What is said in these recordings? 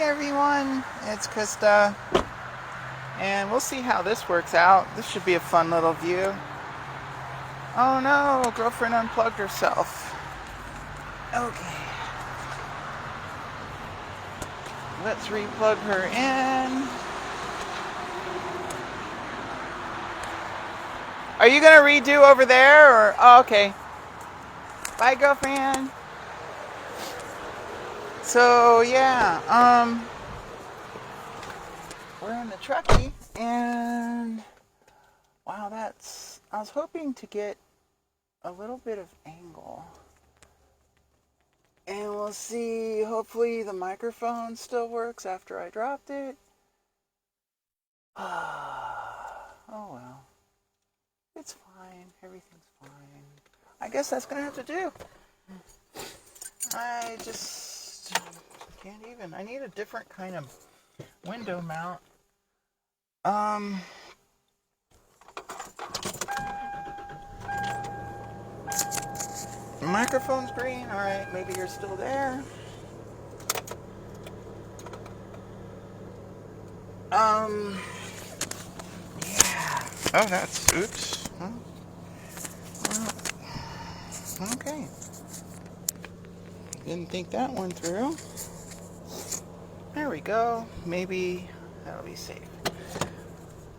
everyone, it's Krista, and we'll see how this works out. This should be a fun little view. Oh no, girlfriend unplugged herself. Okay, let's replug her in. Are you gonna redo over there, or oh, okay. Bye, girlfriend. So yeah, we're in the truckie, and wow, I was hoping to get a little bit of angle, and we'll see. Hopefully the microphone still works after I dropped it. Oh well, it's fine. Everything's fine. I guess that's gonna have to do. I just can't even. I need a different kind of window mount. Microphone's green. All right, maybe you're still there. Yeah. Oh, that's oops. Huh? Well, okay. Didn't think that one through. There we go. Maybe that'll be safe.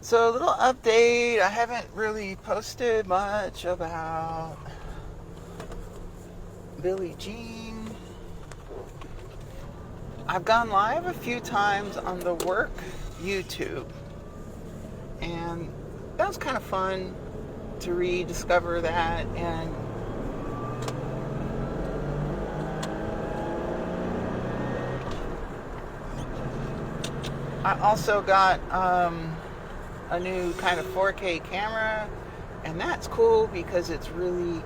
So, a little update. I haven't really posted much about Billie Jean. I've gone live a few times on the work YouTube, and that was kind of fun to rediscover that. And I also got a new kind of 4K camera, and that's cool because it's really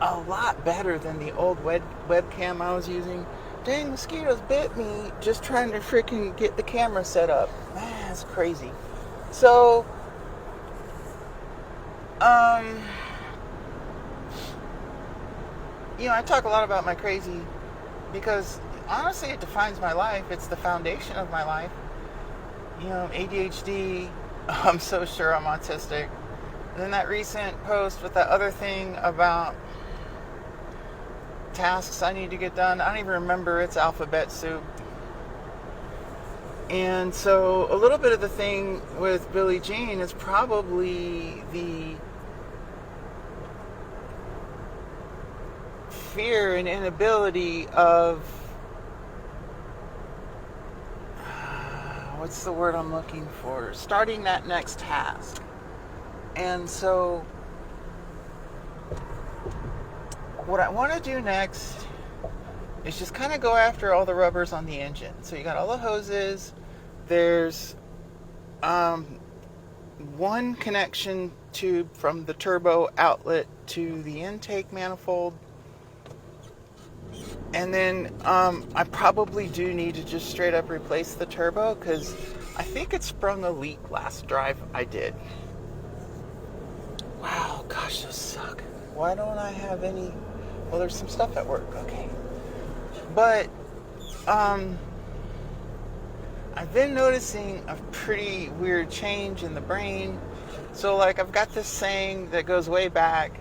a lot better than the old webcam I was using. Dang, mosquitoes bit me just trying to freaking get the camera set up. Man, that's crazy. So, I talk a lot about my crazy because honestly it defines my life. It's the foundation of my life. ADHD, I'm so sure I'm autistic. And then that recent post with that other thing about tasks I need to get done, I don't even remember, it's alphabet soup. And so a little bit of the thing with Billie Jean is probably the fear and inability of what's the word I'm looking for? Starting that next task. And so what I want to do next is just kind of go after all the rubbers on the engine. So you got all the hoses. There's one connection tube from the turbo outlet to the intake manifold. And then I probably do need to just straight up replace the turbo because I think it sprung a leak last drive I did. Wow, gosh, those suck. Why don't I have any? Well, there's some stuff at work, okay. But I've been noticing a pretty weird change in the brain. So like I've got this saying that goes way back.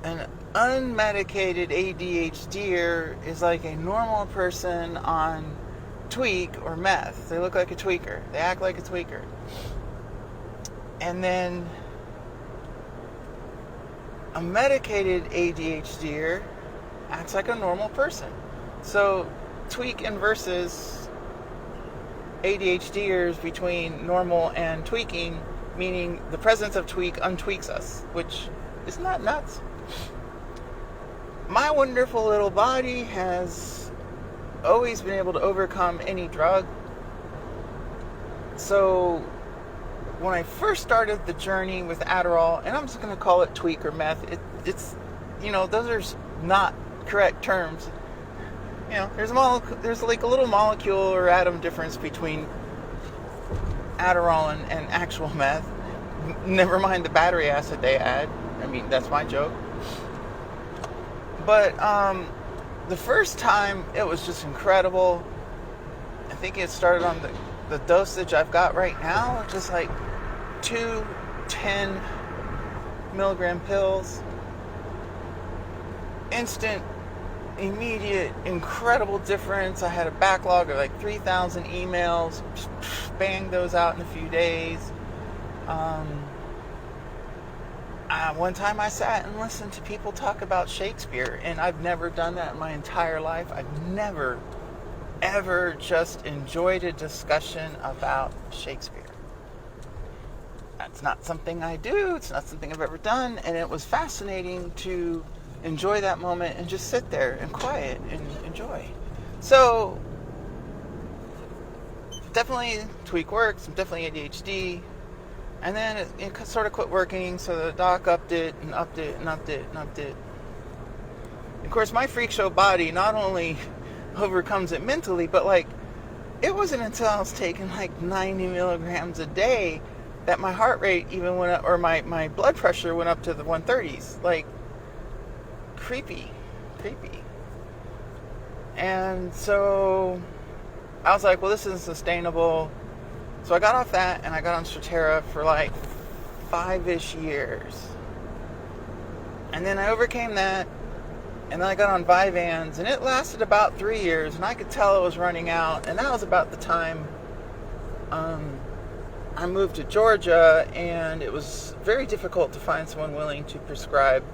An unmedicated ADHDer is like a normal person on tweak or meth. They look like a tweaker. They act like a tweaker. And then a medicated ADHDer acts like a normal person. So tweak inverses ADHDers between normal and tweaking, meaning the presence of tweak untweaks us, which isn't that nuts? My wonderful little body has always been able to overcome any drug. So when I first started the journey with Adderall, and I'm just going to call it tweak or meth, it's those are not correct terms. There's like a little molecule or atom difference between Adderall and actual meth. Never mind the battery acid they add. I mean, that's my joke. But the first time, it was just incredible. I think it started on the dosage I've got right now, which is like 2 10 milligram pills. Instant, immediate, incredible difference. I had a backlog of like 3,000 emails. Banged those out in a few days. One time I sat and listened to people talk about Shakespeare, and I've never done that in my entire life. I've never, ever just enjoyed a discussion about Shakespeare. That's not something I do. It's not something I've ever done, and it was fascinating to enjoy that moment and just sit there and quiet and enjoy. So, definitely tweak works. I'm definitely ADHD. And then it sort of quit working, so the doc upped it and upped it and upped it and upped it. Of course, my freak show body not only overcomes it mentally, but like, it wasn't until I was taking like 90 milligrams a day that my heart rate even went up, or my blood pressure went up to the 130s. Like, creepy. And so I was like, well, this isn't sustainable. So I got off that and I got on Strattera for like 5-ish years. And then I overcame that, and then I got on Vyvanse, and it lasted about 3 years, and I could tell it was running out. And that was about the time I moved to Georgia, and it was very difficult to find someone willing to prescribe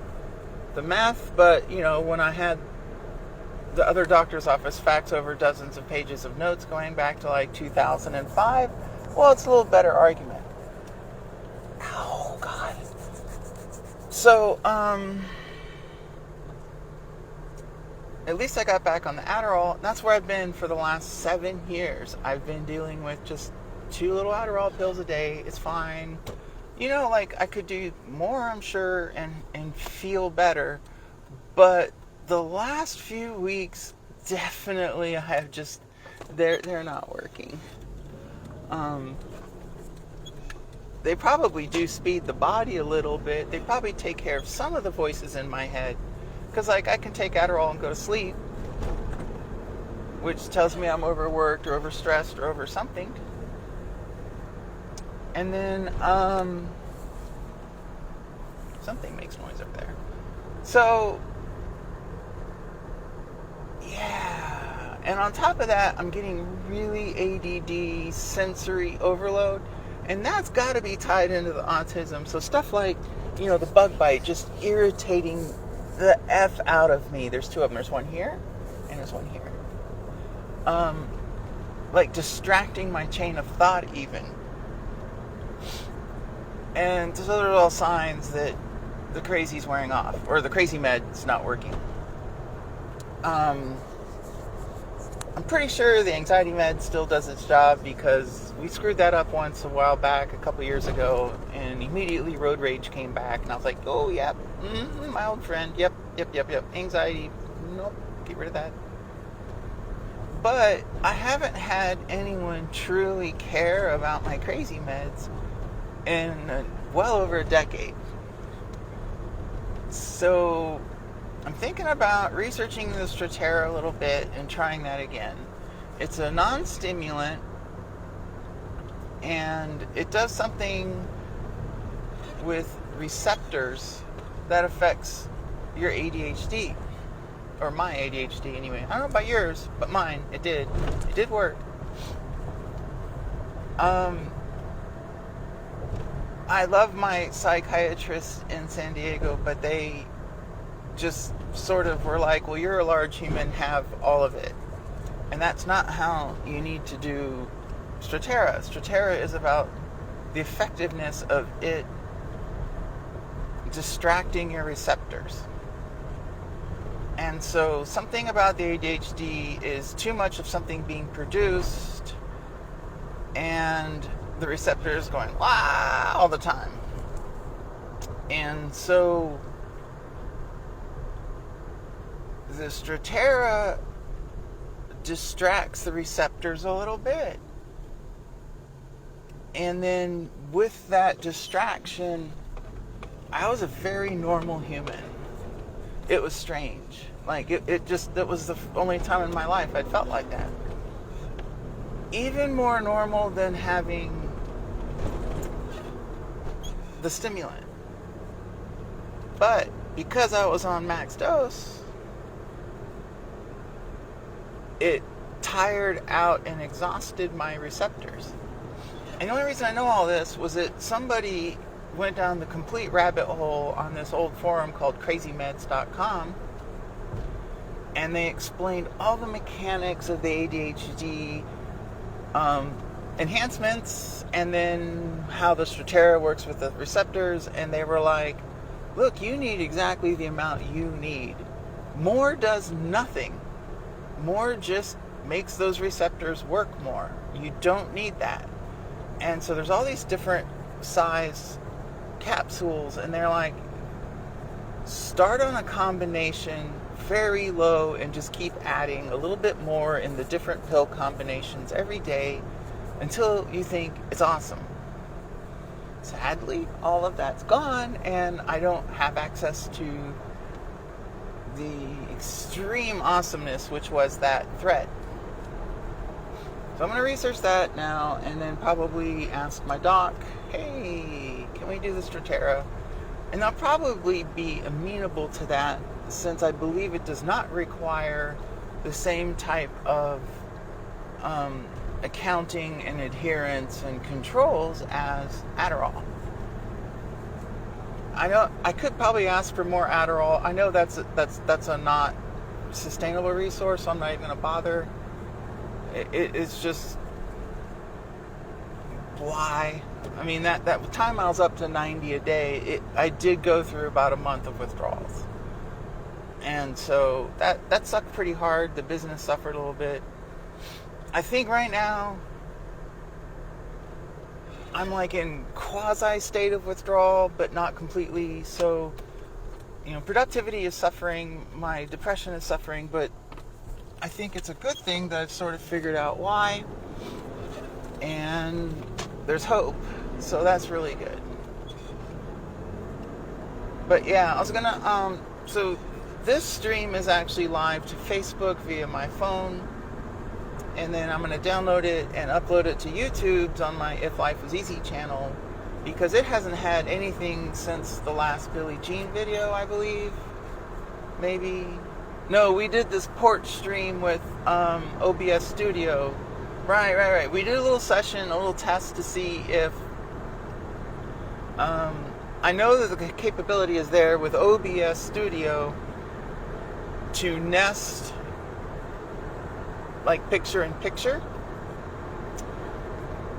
the meth. But, you know, when I had the other doctor's office fax over dozens of pages of notes going back to like 2005, well, it's a little better argument. Ow, God. So, at least I got back on the Adderall. That's where I've been for the last 7 years. I've been dealing with just 2 little Adderall pills a day. It's fine. You know, like, I could do more, I'm sure, and feel better. But the last few weeks, definitely I have just, they're not working. They probably do speed the body a little bit. They probably take care of some of the voices in my head. Because, like, I can take Adderall and go to sleep, which tells me I'm overworked or overstressed or over something. And then, something makes noise over there. So, yeah. And on top of that, I'm getting really ADD sensory overload. And that's got to be tied into the autism. So stuff like, you know, the bug bite just irritating the F out of me. There's 2 of them. There's one here and there's one here. Like distracting my chain of thought even. And those are all signs that the crazy's wearing off, or the crazy med's not working. I'm pretty sure the anxiety med still does its job, because we screwed that up once a while back, a couple years ago, and immediately road rage came back, and I was like, oh, yep, my old friend, yep, anxiety, nope, get rid of that. But I haven't had anyone truly care about my crazy meds in well over a decade. So I'm thinking about researching the Strattera a little bit and trying that again. It's a non-stimulant, and it does something with receptors that affects your ADHD, or my ADHD anyway. I don't know about yours, but mine, it did work. I love my psychiatrist in San Diego, but they just sort of were like, well, you're a large human, have all of it. And that's not how you need to do Strattera. Strattera is about the effectiveness of it distracting your receptors. And so something about the ADHD is too much of something being produced, and the receptors going wah all the time. And so the Strattera distracts the receptors a little bit. And then with that distraction, I was a very normal human. it was strange. Like, it was the only time in my life I'd felt like that. Even more normal than having the stimulant. But because I was on max dose, it tired out and exhausted my receptors. And the only reason I know all this was that somebody went down the complete rabbit hole on this old forum called crazymeds.com, and they explained all the mechanics of the ADHD enhancements, and then how the Strattera works with the receptors. And they were like, look, you need exactly the amount you need. More does nothing. More just makes those receptors work more. You don't need that. And so there's all these different size capsules, and they're like, start on a combination very low and just keep adding a little bit more in the different pill combinations every day until you think it's awesome. Sadly, all of that's gone, and I don't have access to the extreme awesomeness which was that thread. So I'm going to research that now, and then probably ask my doc, hey, can we do the Strattera? And I'll probably be amenable to that, since I believe it does not require the same type of accounting and adherence and controls as Adderall. I know I could probably ask for more Adderall. I know that's a not sustainable resource, so I'm not even going to bother. It's just, why? I mean, that time I was up to 90 a day, I did go through about a month of withdrawals. And so that sucked pretty hard. The business suffered a little bit. I think right now I'm like in quasi state of withdrawal, but not completely. So, productivity is suffering, my depression is suffering, but I think it's a good thing that I've sort of figured out why, and there's hope. So that's really good. But yeah, I was gonna, so this stream is actually live to Facebook via my phone, and then I'm going to download it and upload it to YouTube on my If Life Was Easy channel, because it hasn't had anything since the last Billie Jean video, I believe. Maybe. No, we did this porch stream with OBS Studio. Right. We did a little session, a little test to see if... I know that the capability is there with OBS Studio to nest like picture-in-picture.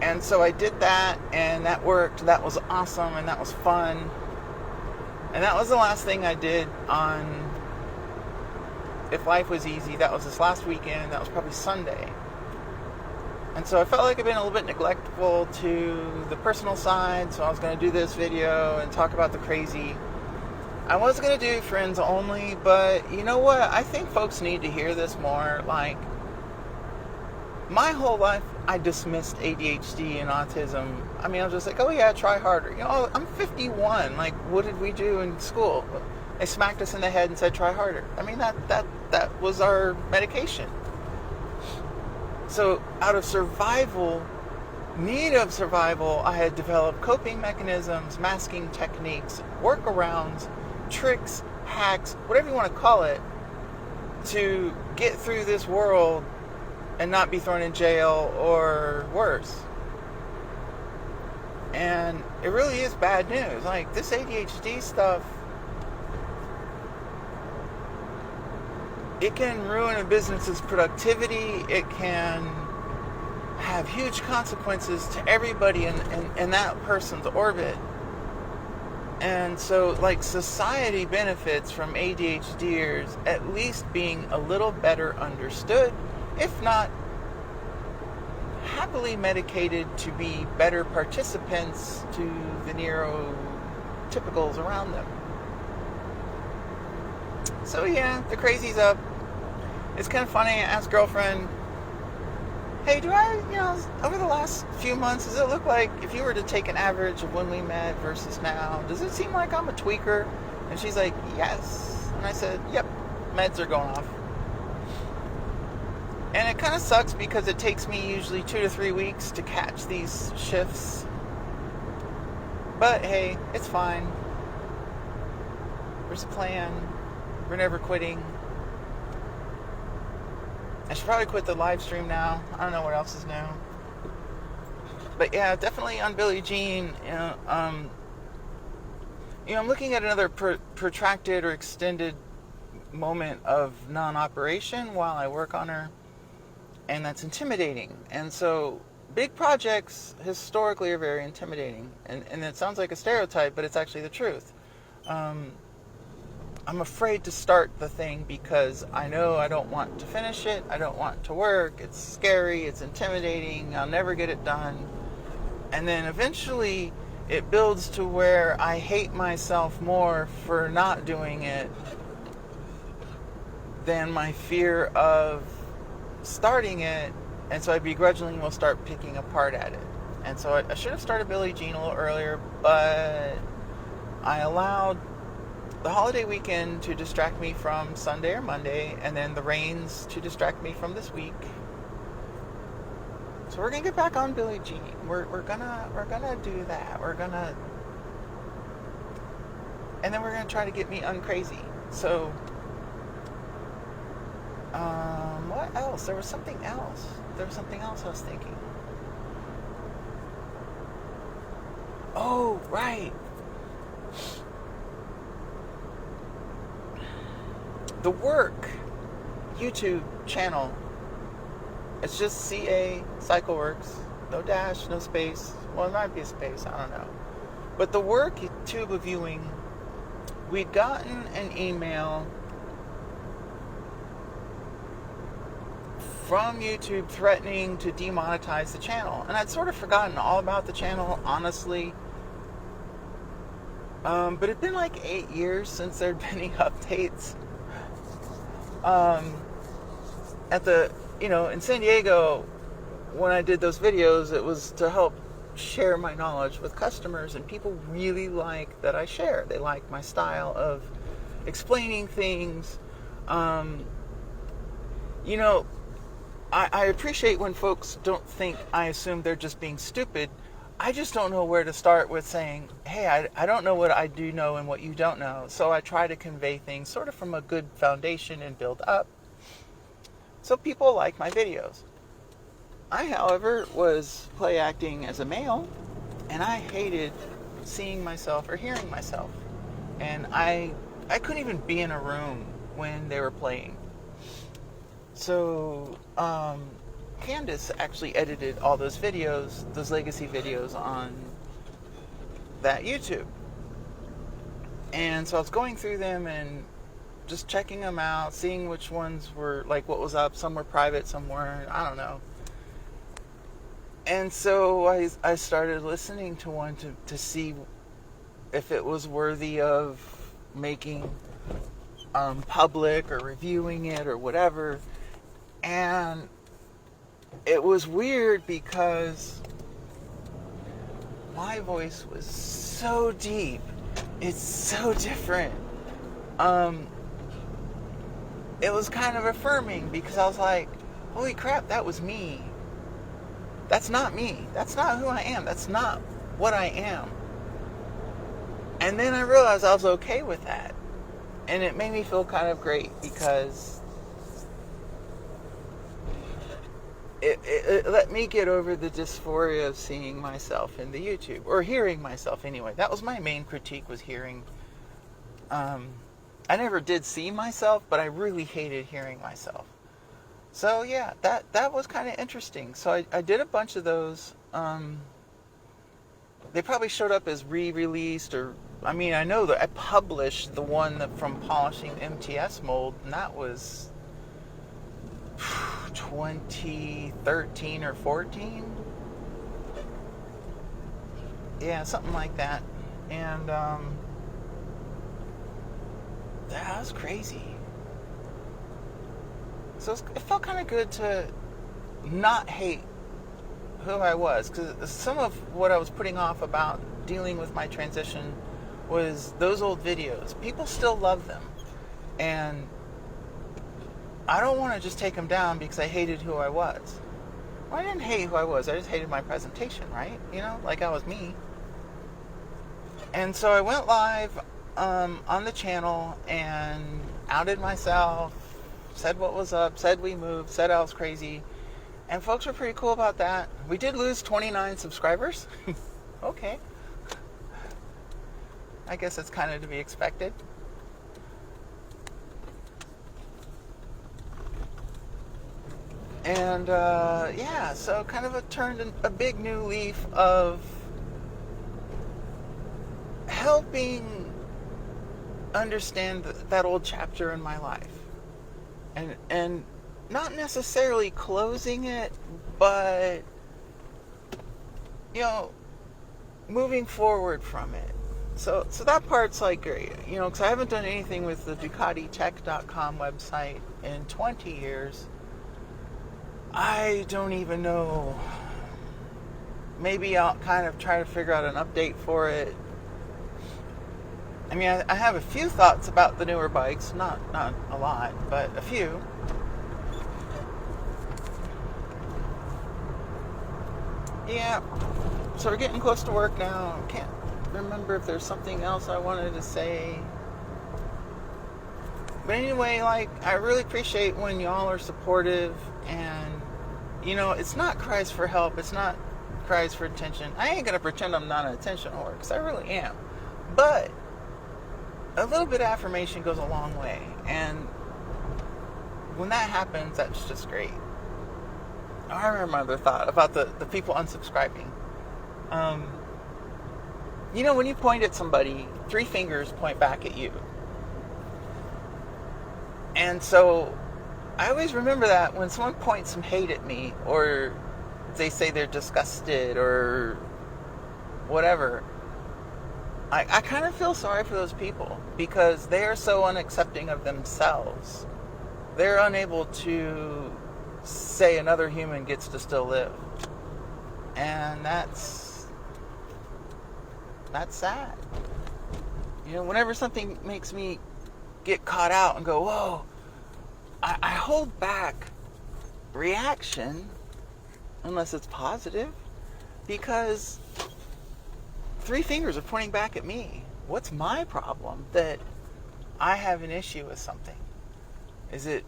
And so I did that, and that worked. That was awesome, and that was fun. And that was the last thing I did on If Life Was Easy. That was this last weekend. That was probably Sunday. And so I felt like I've been a little bit neglectful to the personal side, so I was going to do this video and talk about the crazy. I was going to do friends only, but you know what? I think folks need to hear this more. Like, my whole life, I dismissed ADHD and autism. I mean, I was just like, oh yeah, try harder. I'm 51. Like, what did we do in school? They smacked us in the head and said, try harder. I mean, that was our medication. So, out of need of survival, I had developed coping mechanisms, masking techniques, workarounds, tricks, hacks, whatever you want to call it, to get through this world and not be thrown in jail or worse. And it really is bad news. Like, this ADHD stuff, it can ruin a business's productivity. It can have huge consequences to everybody in that person's orbit. And so, like, society benefits from ADHDers at least being a little better understood, if not happily medicated to be better participants to the neurotypicals around them. So yeah, the crazy's up. It's kind of funny. I asked girlfriend, hey, do I, over the last few months, does it look like, if you were to take an average of when we met versus now, does it seem like I'm a tweaker? And she's like, yes. And And I said, yep, meds are going off. And it kind of sucks because it takes me usually 2 to 3 weeks to catch these shifts. But hey, it's fine. There's a plan. We're never quitting. I should probably quit the live stream now. I don't know what else is new. But yeah, definitely on Billie Jean. I'm looking at another protracted or extended moment of non-operation while I work on her. And that's intimidating. And so big projects historically are very intimidating. And it sounds like a stereotype, but it's actually the truth. I'm afraid to start the thing because I know I don't want to finish it. I don't want it to work. It's scary. It's intimidating. I'll never get it done. And then eventually it builds to where I hate myself more for not doing it than my fear of starting it, and so I begrudgingly will start picking apart at it. And so I should have started Billie Jean a little earlier, but I allowed the holiday weekend to distract me from Sunday or Monday, and then the rains to distract me from this week. So we're gonna get back on Billie Jean. We're gonna do that. And then we're gonna try to get me uncrazy. So what else? There was something else I was thinking. Oh, right. The Work YouTube channel. It's just CA CycleWorks. No dash, no space. Well, it might be a space, I don't know. But The Work YouTube reviewing, we'd gotten an email from YouTube threatening to demonetize the channel. And I'd sort of forgotten all about the channel, honestly. But it'd been like 8 years since there'd been any updates. In San Diego, when I did those videos, it was to help share my knowledge with customers, and people really like that I share. They like my style of explaining things. I appreciate when folks don't think I assume they're just being stupid. I just don't know where to start with saying, hey, I don't know what I do know and what you don't know. So I try to convey things sort of from a good foundation and build up. So people like my videos. I, however, was play acting as a male, and I hated seeing myself or hearing myself. And I couldn't even be in a room when they were playing. So, Candace actually edited all those videos, those legacy videos on that YouTube. And so I was going through them and just checking them out, seeing which ones were, like, what was up. Some were private, some weren't, I don't know. And so I started listening to one to see if it was worthy of making public or reviewing it or whatever. And it was weird because my voice was so deep. It's so different. It was kind of affirming because I was like, holy crap, that was me. That's not me. That's not who I am. That's not what I am. And then I realized I was okay with that. And it made me feel kind of great because it let me get over the dysphoria of seeing myself in the YouTube, or hearing myself anyway. That was my main critique, was hearing. I never did see myself, but I really hated hearing myself. So yeah, that was kind of interesting. So I did a bunch of those. They probably showed up as re-released, or I know that I published the one from polishing MTS mold, and that was 2013 or 14. Yeah, something like that. And that was crazy. So it felt kind of good to not hate who I was, because some of what I was putting off about dealing with my transition was those old videos. People still love them. And I don't want to just take them down because I hated who I was. Well, I didn't hate who I was. I just hated my presentation, right? Like I was me. And so I went live on the channel and outed myself, said what was up, said we moved, said I was crazy. And folks were pretty cool about that. We did lose 29 subscribers. Okay. I guess it's kind of to be expected. And yeah, so kind of turned a big new leaf of helping understand that old chapter in my life. And not necessarily closing it, but moving forward from it. So that part's like great, because I haven't done anything with the DucatiTech.com website in 20 years. I don't even know. Maybe I'll kind of try to figure out an update for it. I mean, I have a few thoughts about the newer bikes, not a lot, but a few. Yeah, so we're getting close to work now. Can't remember if there's something else I wanted to say. But anyway, I really appreciate when y'all are supportive, and it's not cries for help, it's not cries for attention. I ain't gonna pretend I'm not an attention whore, because I really am. But a little bit of affirmation goes a long way, and when that happens, that's just great. I remember another thought about the people unsubscribing. When you point at somebody, 3 fingers point back at you. And so I always remember that when someone points some hate at me, or they say they're disgusted or whatever, I kind of feel sorry for those people, because they are so unaccepting of themselves. They're unable to say another human gets to still live. And that's sad. Whenever something makes me get caught out and go, whoa, I hold back reaction unless it's positive, because 3 fingers are pointing back at me. What's my problem that I have an issue with something? Is it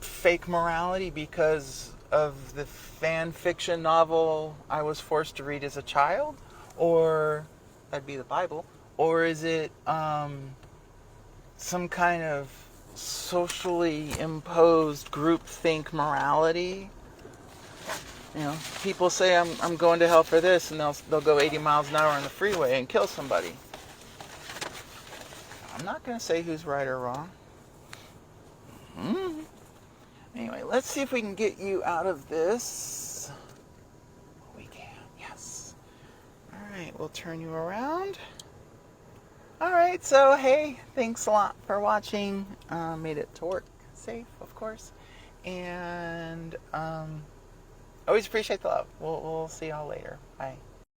fake morality because of the fan fiction novel I was forced to read as a child? Or that'd be the Bible. Or is it some kind of socially imposed groupthink morality? People say I'm going to hell for this, and they'll go 80 miles an hour on the freeway and kill somebody. I'm not going to say who's right or wrong. Anyway, let's see if we can get you out of this. We can, yes. Alright, we'll turn you around. Alright, so hey, thanks a lot for watching. Made it to work safe, of course. And always appreciate the love. We'll see y'all later. Bye.